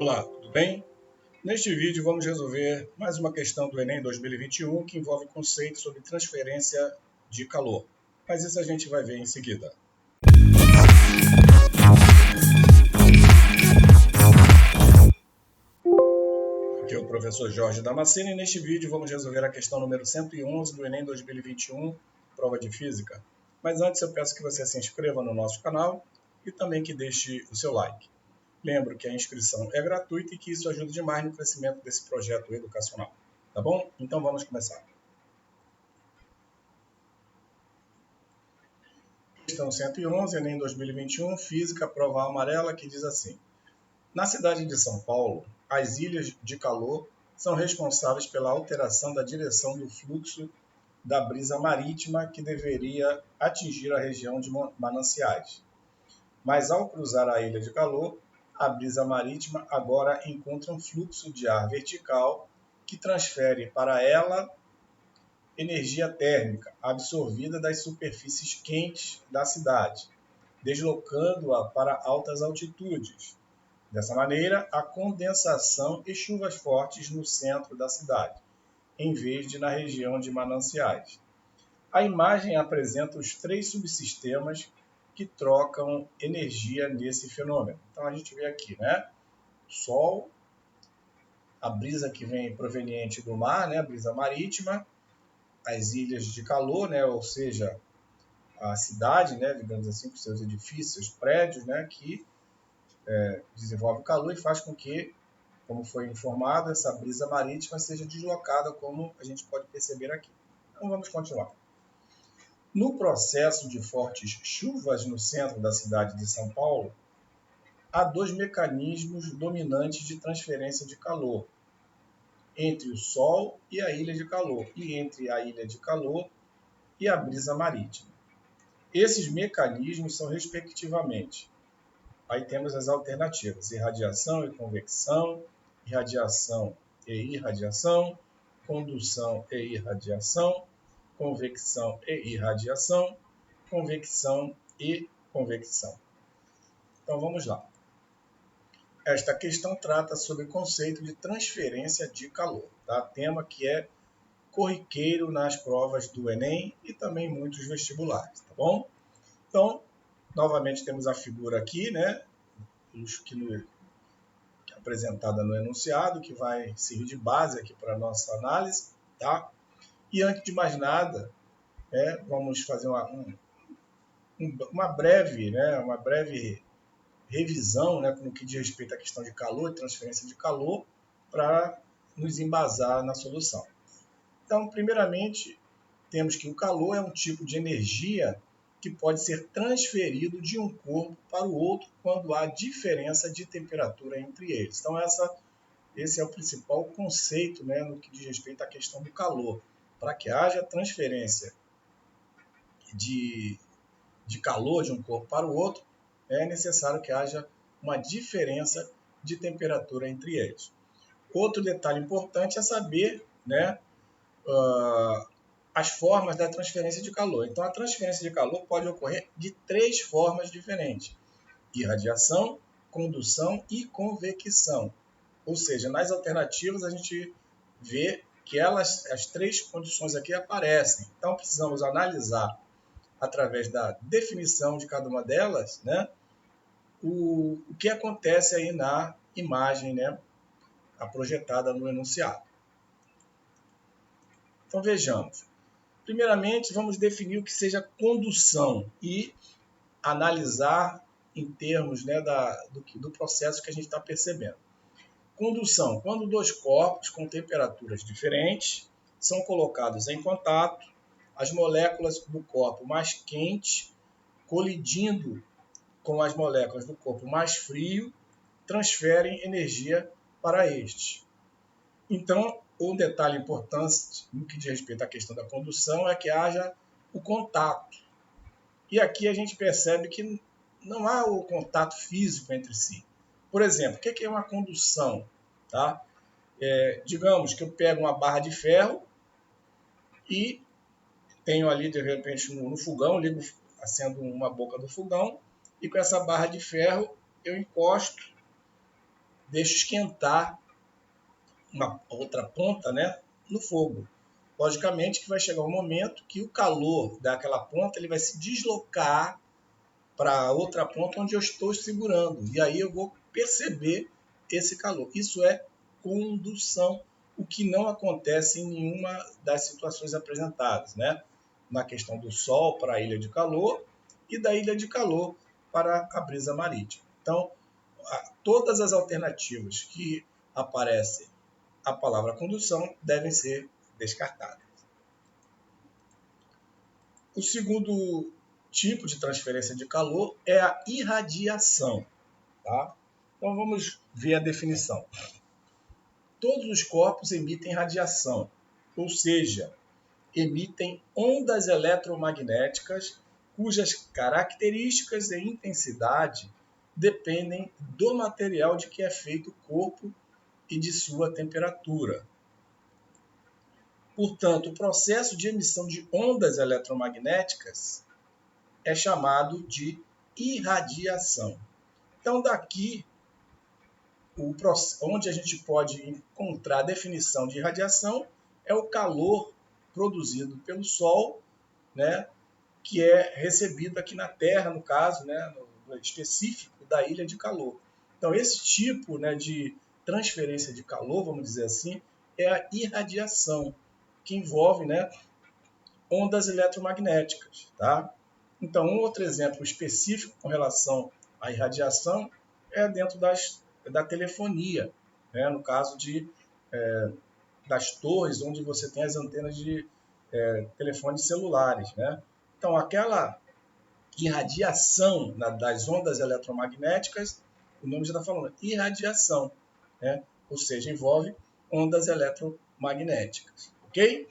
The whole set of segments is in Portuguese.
Olá, tudo bem? Neste vídeo vamos resolver mais uma questão do Enem 2021 que envolve conceitos sobre transferência de calor. Mas isso a gente vai ver em seguida. Aqui é o professor Jorge Damasceno e neste vídeo vamos resolver a questão número 111 do Enem 2021, prova de Física. Mas antes eu peço que você se inscreva no nosso canal e também que deixe o seu like. Lembro que a inscrição é gratuita e que isso ajuda demais no crescimento desse projeto educacional. Tá bom? Então vamos começar. Questão 111, Enem 2021, Física, prova amarela, que diz assim. Na cidade de São Paulo, as ilhas de calor são responsáveis pela alteração da direção do fluxo da brisa marítima que deveria atingir a região de Mananciais. Mas ao cruzar a ilha de calor, a brisa marítima agora encontra um fluxo de ar vertical que transfere para ela energia térmica absorvida das superfícies quentes da cidade, deslocando-a para altas altitudes. Dessa maneira, há condensação e chuvas fortes no centro da cidade, em vez de na região de Mananciais. A imagem apresenta os três subsistemas que trocam energia nesse fenômeno. Então a gente vê aqui, né? Sol, a brisa que vem proveniente do mar, né? A brisa marítima, as ilhas de calor, né? Ou seja, a cidade, né? Digamos assim, com seus edifícios, seus prédios, né? Que desenvolve o calor e faz com que, como foi informado, essa brisa marítima seja deslocada, como a gente pode perceber aqui. Então vamos continuar. No processo de fortes chuvas no centro da cidade de São Paulo, há dois mecanismos dominantes de transferência de calor, entre o Sol e a ilha de calor, e entre a ilha de calor e a brisa marítima. Esses mecanismos são, respectivamente, aí temos as alternativas, irradiação e convecção, irradiação e irradiação, condução e irradiação, convecção e irradiação, convecção e convecção. Então vamos lá. Esta questão trata sobre o conceito de transferência de calor, tá? Tema que é corriqueiro nas provas do Enem e também muitos vestibulares, tá bom? Então, novamente temos a figura aqui, né? Apresentada no enunciado, que vai servir de base aqui para a nossa análise, tá? E antes de mais nada, vamos fazer uma breve revisão, né, no que diz respeito à questão de calor e transferência de calor, para nos embasar na solução. Então, primeiramente, temos que o calor é um tipo de energia que pode ser transferido de um corpo para o outro quando há diferença de temperatura entre eles. Então, esse é o principal conceito, né, no que diz respeito à questão do calor. Para que haja transferência de calor de um corpo para o outro, é necessário que haja uma diferença de temperatura entre eles. Outro detalhe importante é saber, né, as formas da transferência de calor. Então, a transferência de calor pode ocorrer de três formas diferentes: irradiação, condução e convecção. Ou seja, nas alternativas a gente vê que as três condições aqui aparecem. Então, precisamos analisar, através da definição de cada uma delas, né, o que acontece aí na imagem, né, a projetada no enunciado. Então, vejamos. Primeiramente, vamos definir o que seja condução e analisar em termos, né, do processo que a gente está percebendo. Condução, quando dois corpos com temperaturas diferentes são colocados em contato, as moléculas do corpo mais quente, colidindo com as moléculas do corpo mais frio, transferem energia para este. Então, um detalhe importante no que diz respeito à questão da condução é que haja o contato. E aqui a gente percebe que não há o contato físico entre si. Por exemplo, o que é uma condução? Tá? Digamos que eu pego uma barra de ferro e tenho ali, de repente, no fogão, acendo uma boca do fogão, e com essa barra de ferro eu encosto deixo esquentar uma outra ponta, né, no fogo. Logicamente que vai chegar um momento que o calor daquela ponta ele vai se deslocar para outra ponta onde eu estou segurando. E aí eu vou perceber esse calor. Isso é condução, o que não acontece em nenhuma das situações apresentadas, né? Na questão do Sol para a ilha de calor e da ilha de calor para a brisa marítima. Então, todas as alternativas que aparecem a palavra condução devem ser descartadas. O segundo tipo de transferência de calor é a irradiação. Tá? Então vamos ver a definição. Todos os corpos emitem radiação, ou seja, emitem ondas eletromagnéticas cujas características e intensidade dependem do material de que é feito o corpo e de sua temperatura. Portanto, o processo de emissão de ondas eletromagnéticas é chamado de irradiação. Então, daqui, onde a gente pode encontrar a definição de irradiação é o calor produzido pelo Sol, né, que é recebido aqui na Terra, no caso, né, no específico da ilha de calor. Então, esse tipo, né, de transferência de calor, vamos dizer assim, é a irradiação, que envolve, né, ondas eletromagnéticas. Tá? Então, um outro exemplo específico com relação à irradiação é dentro da telefonia, né? No caso das torres onde você tem as antenas de telefones celulares. Né? Então, aquela irradiação das ondas eletromagnéticas, o nome já está falando, irradiação, né? Ou seja, envolve ondas eletromagnéticas. Ok?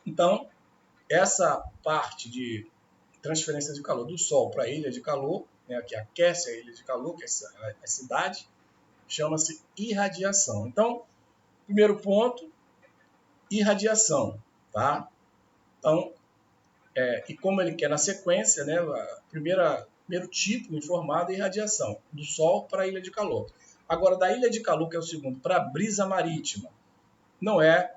Então, essa parte de transferência de calor do Sol para a ilha de calor, né, que aquece a ilha de calor, que é a cidade, chama-se irradiação. Então, primeiro ponto, irradiação. Tá? Então, e como ele quer na sequência, né, primeiro tipo informado é irradiação, do Sol para a ilha de calor. Agora, da ilha de calor, que é o segundo, para a brisa marítima, não é,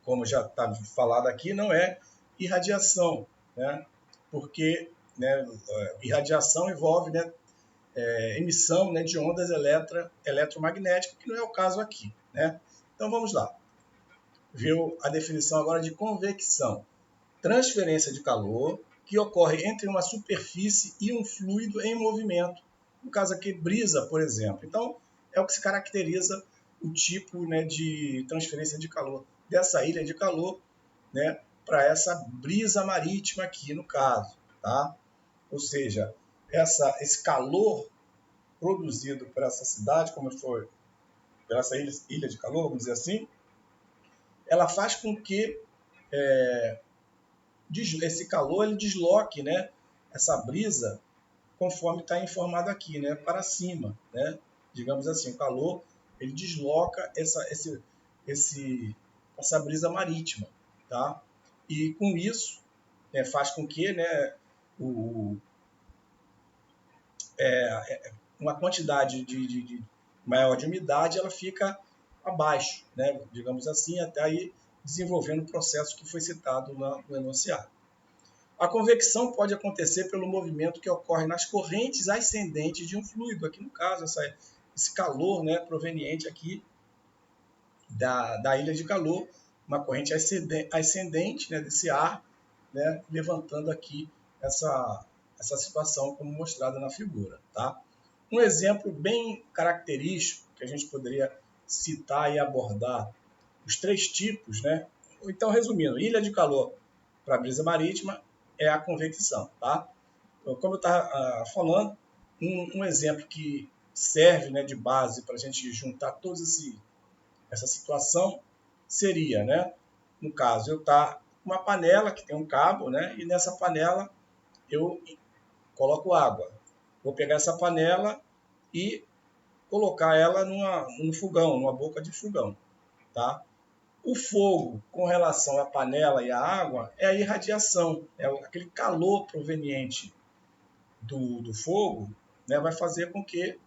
como já está falado aqui, não é irradiação, né? Porque, né, irradiação envolve, né, emissão, né, de ondas eletromagnéticas, que não é o caso aqui. Né? Então vamos lá. Viu a definição agora de convecção. Transferência de calor que ocorre entre uma superfície e um fluido em movimento. No caso aqui, brisa, por exemplo. Então, é o que se caracteriza o tipo, né, de transferência de calor dessa ilha de calor, né, para essa brisa marítima aqui, no caso. Tá? Ou seja, esse calor produzido por essa cidade, como foi por essa ilha de calor, vamos dizer assim, ela faz com que esse calor ele desloque, né, essa brisa, conforme está informado aqui, né, para cima, né? Digamos assim, o calor ele desloca essa brisa marítima, tá? E com isso faz com que, né, uma quantidade maior de umidade ela fica abaixo, né, digamos assim, até aí desenvolvendo o processo que foi citado no enunciado. A convecção pode acontecer pelo movimento que ocorre nas correntes ascendentes de um fluido. Aqui no caso, esse calor, né, proveniente aqui da ilha de calor, uma corrente ascendente, né, desse ar, né, levantando aqui essa situação como mostrada na figura. Tá? Um exemplo bem característico que a gente poderia citar e abordar os três tipos, né? Então, resumindo, ilha de calor para brisa marítima é a convecção. Tá? Então, como eu estava falando, um exemplo que serve, né, de base para a gente juntar toda essa situação seria, né, no caso, eu estar com uma panela que tem um cabo, né, e nessa panela eu coloco água. Vou pegar essa panela e colocar ela num fogão, numa boca de fogão. Tá? O fogo, com relação à panela e à água, é a irradiação, é aquele calor proveniente do fogo, né, vai fazer com que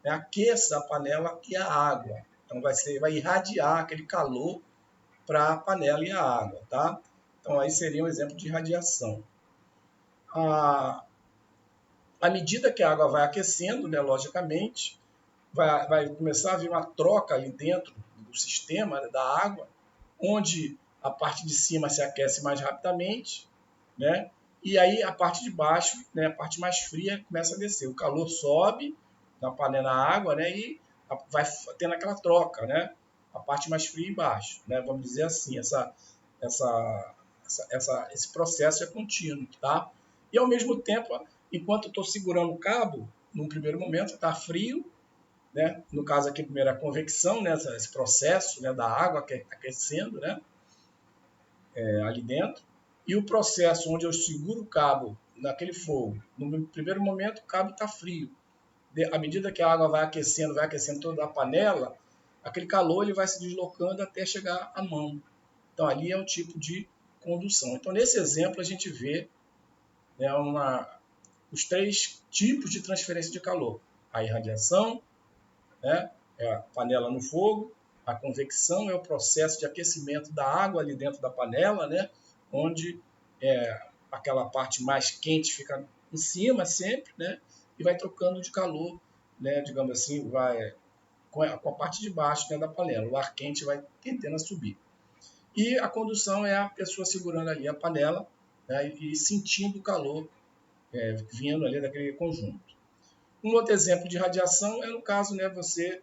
né, aqueça a panela e a água. Então vai irradiar aquele calor para a panela e a água, tá? Então aí seria um exemplo de radiação. À medida que a água vai aquecendo, né, logicamente, vai começar a haver uma troca ali dentro do sistema, né, da água, onde a parte de cima se aquece mais rapidamente, né? E aí a parte de baixo, né, a parte mais fria, começa a descer. O calor sobe na panela na água, né? E vai tendo aquela troca, né? A parte mais fria embaixo, né? Vamos dizer assim, esse processo é contínuo, tá? E ao mesmo tempo, enquanto eu estou segurando o cabo, num primeiro momento está frio, né? No caso aqui, primeiro a convecção, né? Esse processo, né, da água aquecendo, né? Ali dentro. E o processo onde eu seguro o cabo naquele fogo, no primeiro momento o cabo está frio. À medida que a água vai aquecendo toda a panela, aquele calor ele vai se deslocando até chegar à mão. Então ali é um tipo de condução. Então nesse exemplo a gente vê, né, os 3 tipos de transferência de calor: a irradiação, né, é a panela no fogo; a convecção é o processo de aquecimento da água ali dentro da panela, né, onde aquela parte mais quente fica em cima sempre, né, e vai trocando de calor, né, digamos assim, vai com a parte de baixo, né, da panela. O ar quente vai tendendo a subir. E a condução é a pessoa segurando ali a panela, né, e sentindo o calor vindo ali daquele conjunto. Um outro exemplo de radiação é no caso, né, você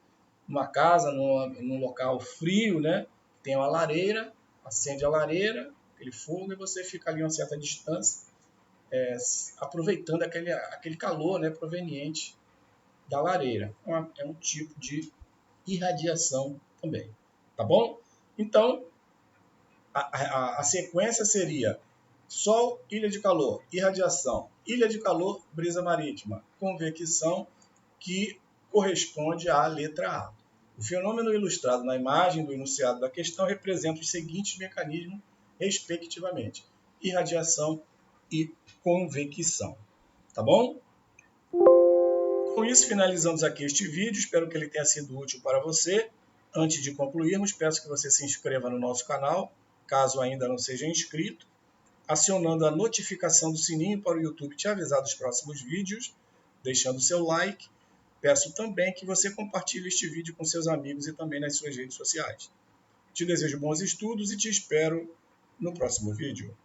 numa casa, num local frio, né, tem uma lareira, acende a lareira, aquele fogo, e você fica ali a uma certa distância, aproveitando aquele calor, né, proveniente da lareira. É um tipo de irradiação também, tá bom? Então, a sequência seria Sol, ilha de calor, irradiação, ilha de calor, brisa marítima, convecção, que corresponde à letra A. O fenômeno ilustrado na imagem do enunciado da questão representa os seguintes mecanismos, respectivamente: irradiação e convecção. Tá bom? Com isso, finalizamos aqui este vídeo. Espero que ele tenha sido útil para você. Antes de concluirmos, peço que você se inscreva no nosso canal, caso ainda não seja inscrito, acionando a notificação do sininho para o YouTube te avisar dos próximos vídeos, deixando seu like. Peço também que você compartilhe este vídeo com seus amigos e também nas suas redes sociais. Te desejo bons estudos e te espero no próximo vídeo.